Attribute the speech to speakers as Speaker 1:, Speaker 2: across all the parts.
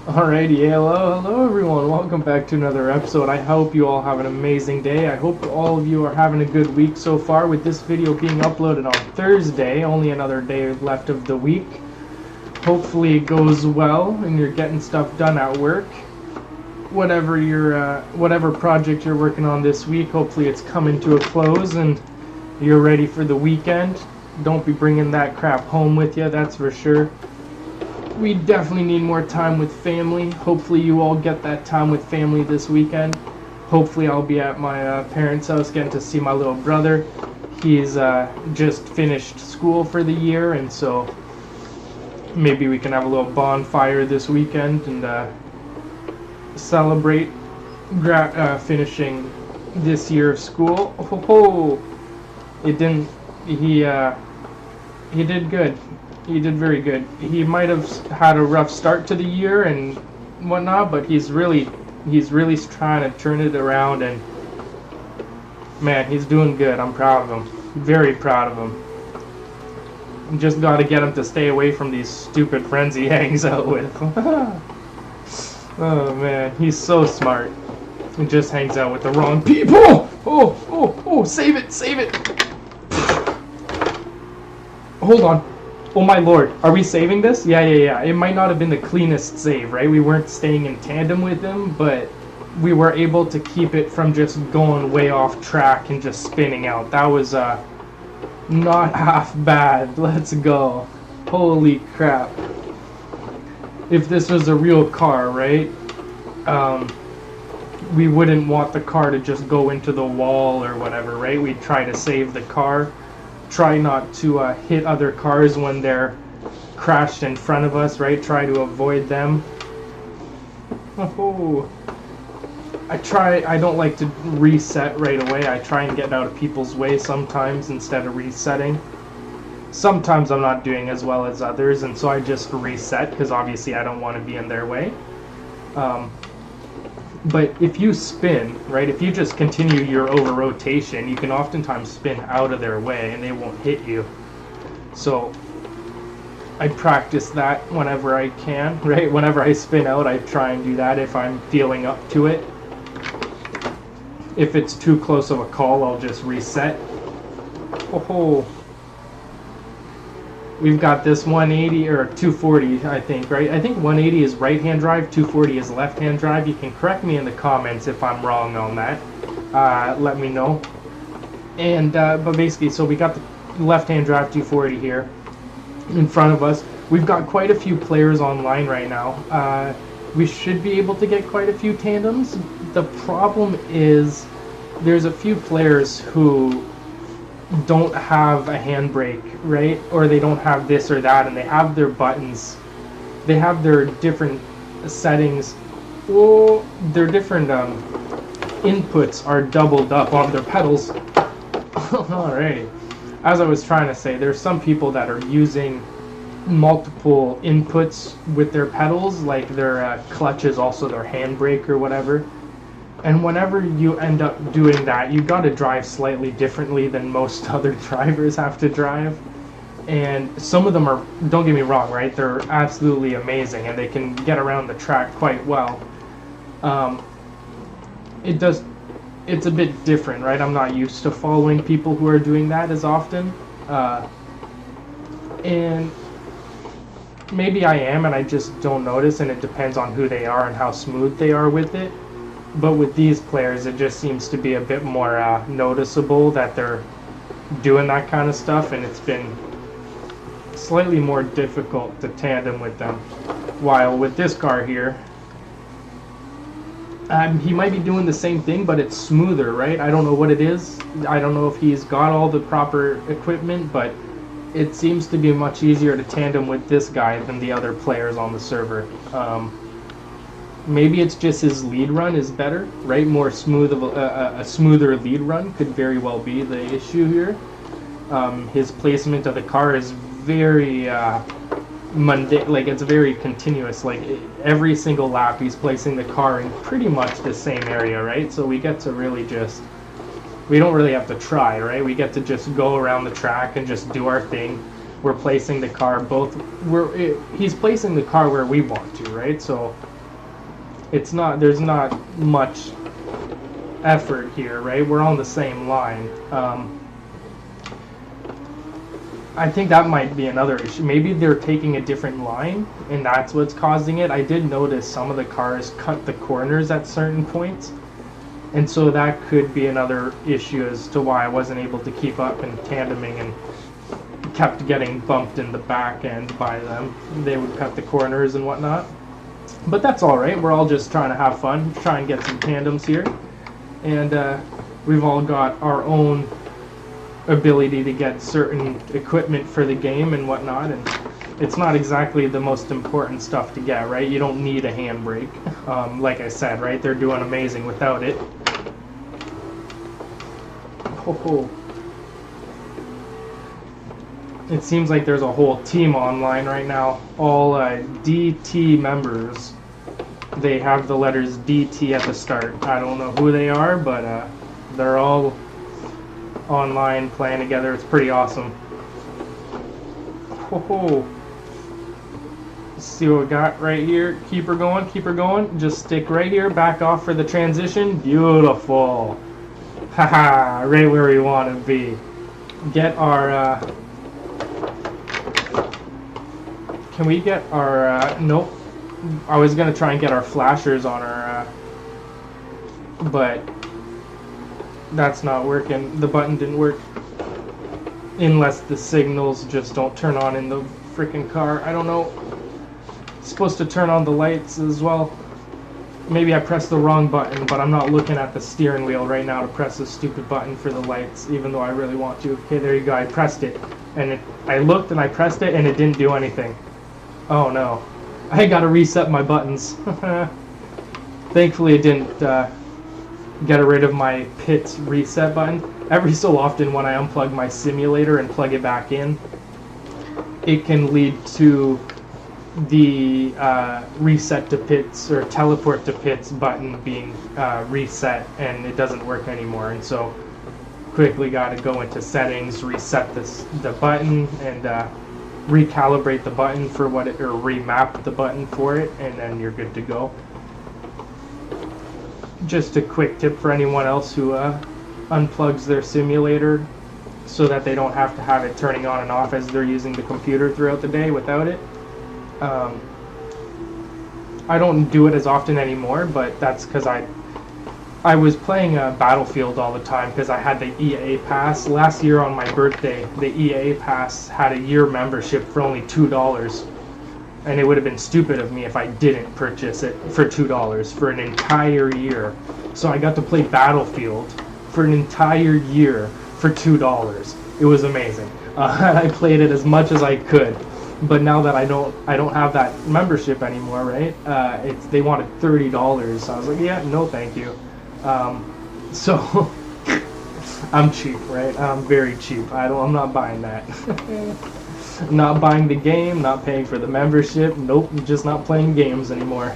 Speaker 1: Alrighty, hello everyone. Welcome back to another episode. I hope you all have an amazing day. I hope all of you are having a good week so far, with this video being uploaded on Thursday, only another day left of the week. Hopefully it goes well and you're getting stuff done at work. Whatever project you're working on this week, hopefully it's coming to a close and you're ready for the weekend. Don't be bringing that crap home with you, that's for sure. We definitely need more time with family. Hopefully you all get that time with family this weekend. Hopefully I'll be at my parents' house getting to see my little brother. He's just finished school for the year, and so maybe we can have a little bonfire this weekend and celebrate finishing this year of school. Oh, it didn't. He did good. He did very good. He might have had a rough start to the year and whatnot, but he's really trying to turn it around, and man, he's doing good. I'm proud of him. Very proud of him. Just got to get him to stay away from these stupid friends he hangs out with. Oh man, he's so smart. He just hangs out with the wrong people. Oh, save it. Hold on. Oh my lord, are we saving this? Yeah. It might not have been the cleanest save, right? We weren't staying in tandem with him, but we were able to keep it from just going way off track and just spinning out. That was not half bad. Let's go. Holy crap. If this was a real car, right? We wouldn't want the car to just go into the wall or whatever, right? We'd try to save the car. Try not to hit other cars when they're crashed in front of us, right? Try to avoid them. Oh, I don't like to reset right away. I try and get out of people's way sometimes instead of resetting. Sometimes I'm not doing as well as others, and so I just reset because obviously I don't want to be in their way. But if you spin, right, if you just continue your over rotation, you can oftentimes spin out of their way and they won't hit you. So I practice that whenever I can, right? Whenever I spin out, I try and do that if I'm feeling up to it. If it's too close of a call, I'll just reset. Oh, we've got this 180 or 240, I think, right? I think 180 is right-hand drive, 240 is left-hand drive. You can correct me in the comments if I'm wrong on that. Let me know. And but basically, so we got the left-hand drive 240 here in front of us. We've got quite a few players online right now. We should be able to get quite a few tandems. The problem is there's a few players who don't have a handbrake, right? Or they don't have this or that, and they have their buttons, they have their different settings, or their different inputs are doubled up on their pedals. Alrighty. As I was trying to say, there's some people that are using multiple inputs with their pedals, like their clutch is also their handbrake or whatever. And whenever you end up doing that, you got to drive slightly differently than most other drivers have to drive. And some of them are, don't get me wrong, right? They're absolutely amazing and they can get around the track quite well. It's a bit different, right? I'm not used to following people who are doing that as often. And maybe I am and I just don't notice, and it depends on who they are and how smooth they are with it. But with these players, it just seems to be a bit more noticeable that they're doing that kind of stuff, and it's been slightly more difficult to tandem with them. While with this car here, he might be doing the same thing, but it's smoother, right? I don't know what it is. I don't know if he's got all the proper equipment, but it seems to be much easier to tandem with this guy than the other players on the server. Maybe it's just his lead run is better, right? More smooth of a smoother lead run could very well be the issue here. His placement of the car is very mundane, like it's very continuous. Like every single lap, he's placing the car in pretty much the same area, right? So we get to really just, we don't really have to try, right? We get to just go around the track and just do our thing. We're placing the car he's placing the car where we want to, right? So It's not, there's not much effort here, right? We're on the same line. I think that might be another issue. Maybe they're taking a different line, and that's what's causing it. I did notice some of the cars cut the corners at certain points, and so that could be another issue as to why I wasn't able to keep up in tandeming and kept getting bumped in the back end by them. They would cut the corners and whatnot. But that's all right. We're all just trying to have fun, try and get some tandems here, and we've all got our own ability to get certain equipment for the game and whatnot, and it's not exactly the most important stuff to get, right? You don't need a handbrake, like I said, right? They're doing amazing without it. Oh. It seems like there's a whole team online right now, all DT members. They have the letters DT at the start. I don't know who they are, but they're all online playing together. It's pretty awesome. Let's see what we got right here. Keep her going, keep her going. Just stick right here, back off for the transition. Beautiful. Haha, right where we want to be. Get our can we get our nope. I was gonna try and get our flashers on our but that's not working. The button didn't work. Unless the signals just don't turn on in the freaking car. I don't know. It's supposed to turn on the lights as well. Maybe I pressed the wrong button, but I'm not looking at the steering wheel right now to press the stupid button for the lights, even though I really want to. Okay, there you go. I pressed it. And I looked and I pressed it and it didn't do anything. Oh no. I gotta reset my buttons. Thankfully it didn't get rid of my pit reset button. Every so often when I unplug my simulator and plug it back in, it can lead to the reset to pits or teleport to pits button being reset, and it doesn't work anymore. And so quickly got to go into settings, reset the button, and recalibrate the button for what it, or remap the button for it, and then you're good to go. Just a quick tip for anyone else who unplugs their simulator so that they don't have to have it turning on and off as they're using the computer throughout the day without it. I don't do it as often anymore, but that's because I was playing Battlefield all the time because I had the EA Pass. Last year on my birthday, the EA Pass had a year membership for only $2. And it would have been stupid of me if I didn't purchase it for $2 for an entire year. So I got to play Battlefield for an entire year for $2. It was amazing. I played it as much as I could. But now that I don't have that membership anymore, right? They wanted $30. So I was like, yeah, no, thank you. So I'm cheap, right? I'm very cheap. I'm not buying that. Not buying the game, not paying for the membership. Nope, just not playing games anymore.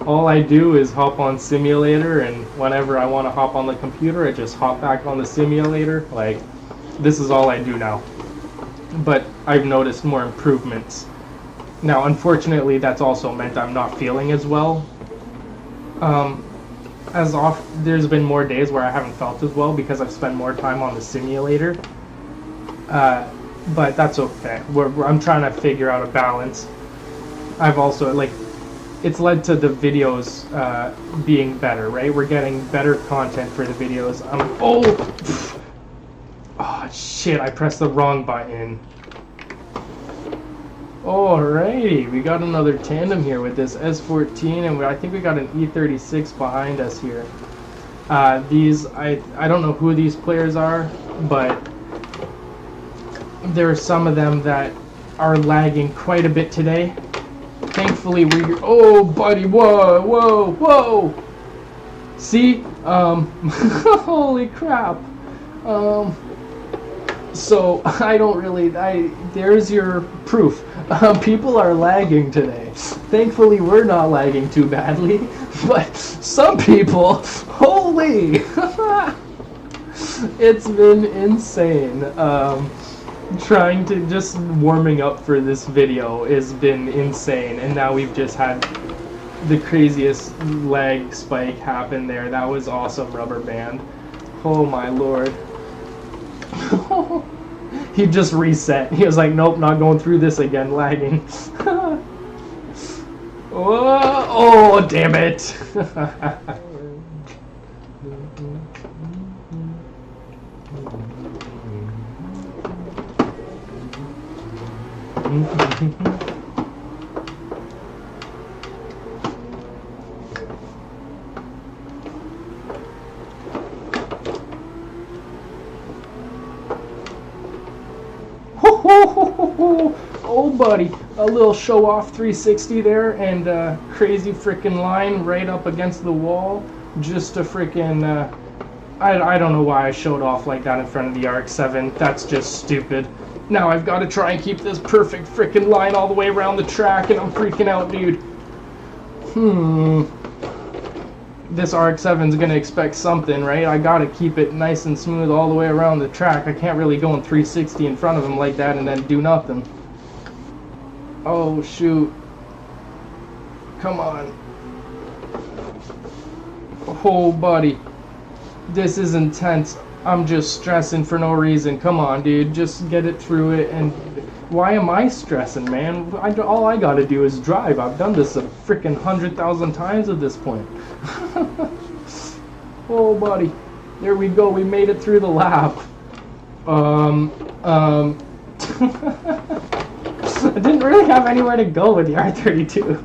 Speaker 1: All I do is hop on simulator, and whenever I want to hop on the computer, I just hop back on the simulator. Like, this is all I do now. But I've noticed more improvements. Now, unfortunately, that's also meant I'm not feeling as well. There's been more days where I haven't felt as well because I've spent more time on the simulator. But that's okay. I'm trying to figure out a balance. I've also, it's led to the videos being better, right? We're getting better content for the videos. Oh, shit, I pressed the wrong button. Alrighty, we got another tandem here with this S14, and I think we got an E36 behind us here. I don't know who these players are, but there are some of them that are lagging quite a bit today. Thankfully, oh, buddy, whoa, whoa, whoa! See? Holy crap. So, there's your proof. People are lagging today. Thankfully, we're not lagging too badly, but some people, holy! It's been insane. Warming up for this video has been insane, and now we've just had the craziest leg spike happened there. That was awesome, rubber band. Oh my lord. He just reset. He was like, nope, not going through this again, lagging. Oh, damn it. Oh, buddy, a little show-off 360 there, and crazy freaking line right up against the wall. Just a freaking, I don't know why I showed off like that in front of the RX-7. That's just stupid. Now I've got to try and keep this perfect freaking line all the way around the track, and I'm freaking out, dude. This RX-7's gonna expect something, right? I gotta keep it nice and smooth all the way around the track. I can't really go in 360 in front of him like that and then do nothing. Oh, shoot. Come on. Oh, buddy. This is intense. I'm just stressing for no reason. Come on, dude. Just get it through it. And why am I stressing, man? All I gotta do is drive. I've done this a freaking 100,000 times at this point. Oh, buddy. There we go. We made it through the lap. I didn't really have anywhere to go with the R32.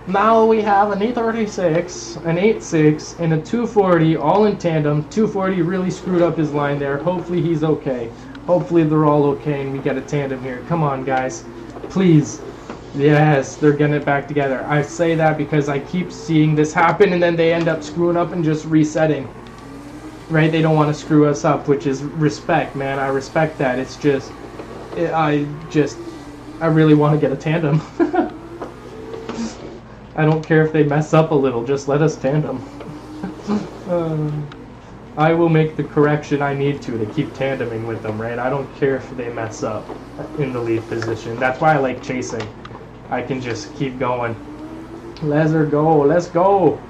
Speaker 1: Now we have an 836, an 86, and a 240 all in tandem. 240 really screwed up his line there. Hopefully he's okay. Hopefully they're all okay and we get a tandem here. Come on, guys. Please. Yes, they're getting it back together. I say that because I keep seeing this happen and then they end up screwing up and just resetting. Right? They don't want to screw us up, which is respect, man. I respect that. It's just... I really want to get a tandem. I don't care if they mess up a little, just let us tandem. I will make the correction I need to keep tandeming with them, right? I don't care if they mess up in the lead position. That's why I like chasing. I can just keep going. Let's go.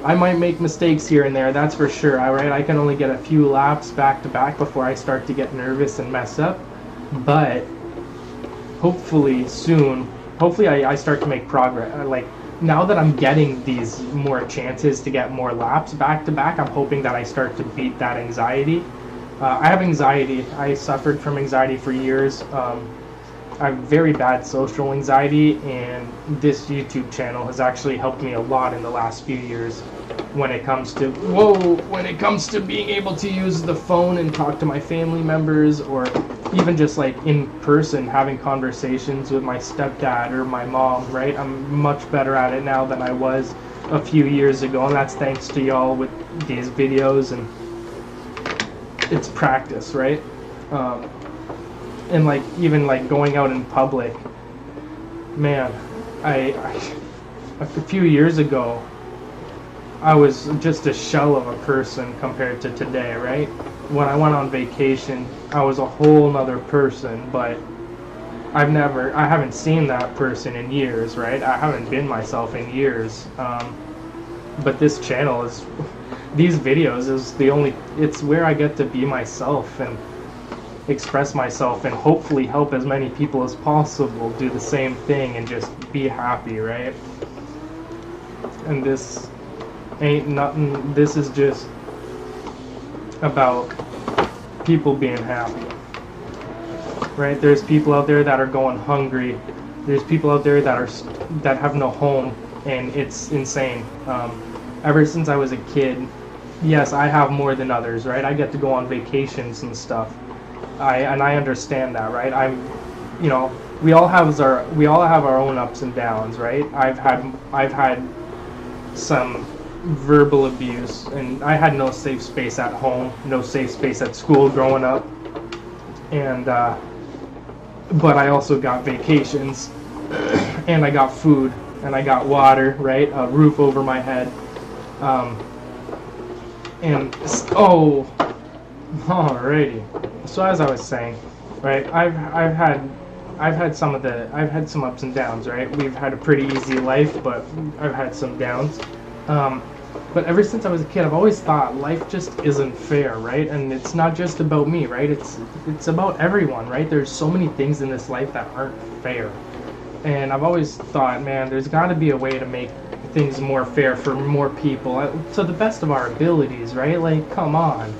Speaker 1: I might make mistakes here and there, that's for sure, alright? I can only get a few laps back to back before I start to get nervous and mess up. But hopefully soon, I start to make progress. Like, now that I'm getting these more chances to get more laps back to back, I'm hoping that I start to beat that anxiety. I have anxiety. I suffered from anxiety for years. I have very bad social anxiety, and this YouTube channel has actually helped me a lot in the last few years when it comes to being able to use the phone and talk to my family members, or even just like in person having conversations with my stepdad or my mom, right? I'm much better at it now than I was a few years ago, and that's thanks to y'all with these videos, and it's practice, right? And like even like going out in public, man, I a few years ago I was just a shell of a person compared to today, right? When I went on vacation, I was a whole nother person, but I haven't seen that person in years, right? I haven't been myself in years. But this channel these videos is it's where I get to be myself and express myself and hopefully help as many people as possible do the same thing and just be happy, right? And this ain't nothing. This is just about people being happy, right? There's people out there that are going hungry. There's people out there that have no home, and it's insane. Ever since I was a kid, yes, I have more than others, right? I get to go on vacations and stuff. I understand that, right? We all have our own ups and downs, right? I've had some verbal abuse, and I had no safe space at home, no safe space at school growing up, and but I also got vacations, and I got food, and I got water, right? A roof over my head, and alrighty. So as I was saying, right, I've had some ups and downs, right? We've had a pretty easy life, but I've had some downs. But ever since I was a kid, I've always thought life just isn't fair, right? And it's not just about me, right? It's about everyone, right? There's so many things in this life that aren't fair. And I've always thought, man, there's got to be a way to make things more fair for more people to the best of our abilities, right? Like, come on.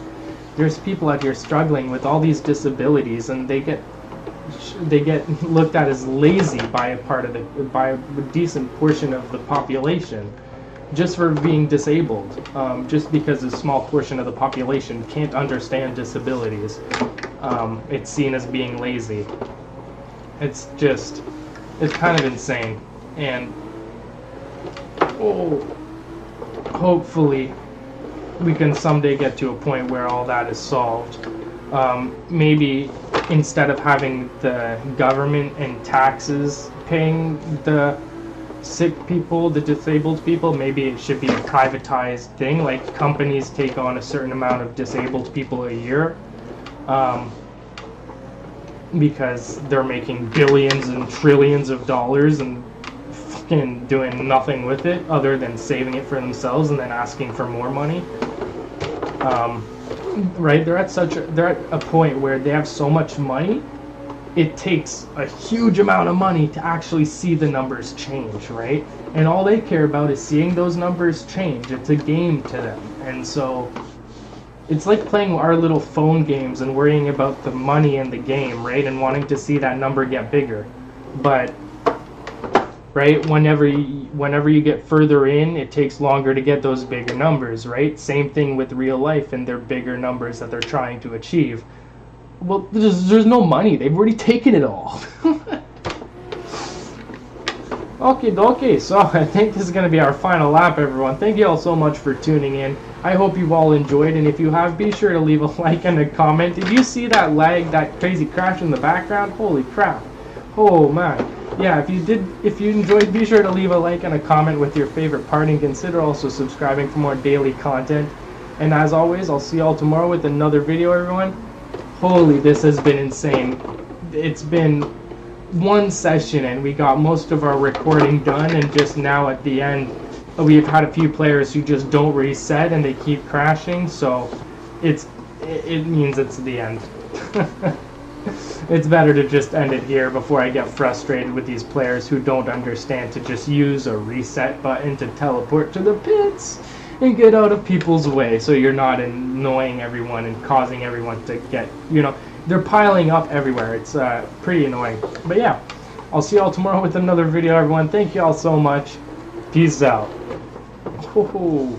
Speaker 1: There's people out here struggling with all these disabilities, and they get looked at as lazy by a decent portion of the population, just for being disabled, just because a small portion of the population can't understand disabilities. It's seen as being lazy. It's kind of insane. And hopefully we can someday get to a point where all that is solved. Maybe instead of having the government and taxes paying the sick people, the disabled people, maybe it should be a privatized thing, like companies take on a certain amount of disabled people a year, because they're making billions and trillions of dollars and fucking doing nothing with it other than saving it for themselves and then asking for more money. Right? They're at a point where they have so much money, it takes a huge amount of money to actually see the numbers change, right? And all they care about is seeing those numbers change. It's a game to them. And so it's like playing our little phone games and worrying about the money in the game, right? And wanting to see that number get bigger. But right, whenever you get further in, it takes longer to get those bigger numbers, right? Same thing with real life and their bigger numbers that they're trying to achieve. Well, there's no money. They've already taken it all. Okay, so I think this is going to be our final lap, everyone. Thank you all so much for tuning in. I hope you've all enjoyed, and if you have, be sure to leave a like and a comment. Did you see that lag, that crazy crash in the background? Holy crap. Oh, man. Yeah, if you enjoyed, be sure to leave a like and a comment with your favorite part, and consider also subscribing for more daily content. And as always, I'll see you all tomorrow with another video, everyone. Holy, this has been insane. It's been one session and we got most of our recording done, and just now at the end we've had a few players who just don't reset and they keep crashing, so it means it's the end. It's better to just end it here before I get frustrated with these players who don't understand to just use a reset button to teleport to the pits and get out of people's way, so you're not annoying everyone and causing everyone to get, they're piling up everywhere. It's pretty annoying. But yeah, I'll see y'all tomorrow with another video, everyone. Thank you all so much. Peace out. Ho-ho.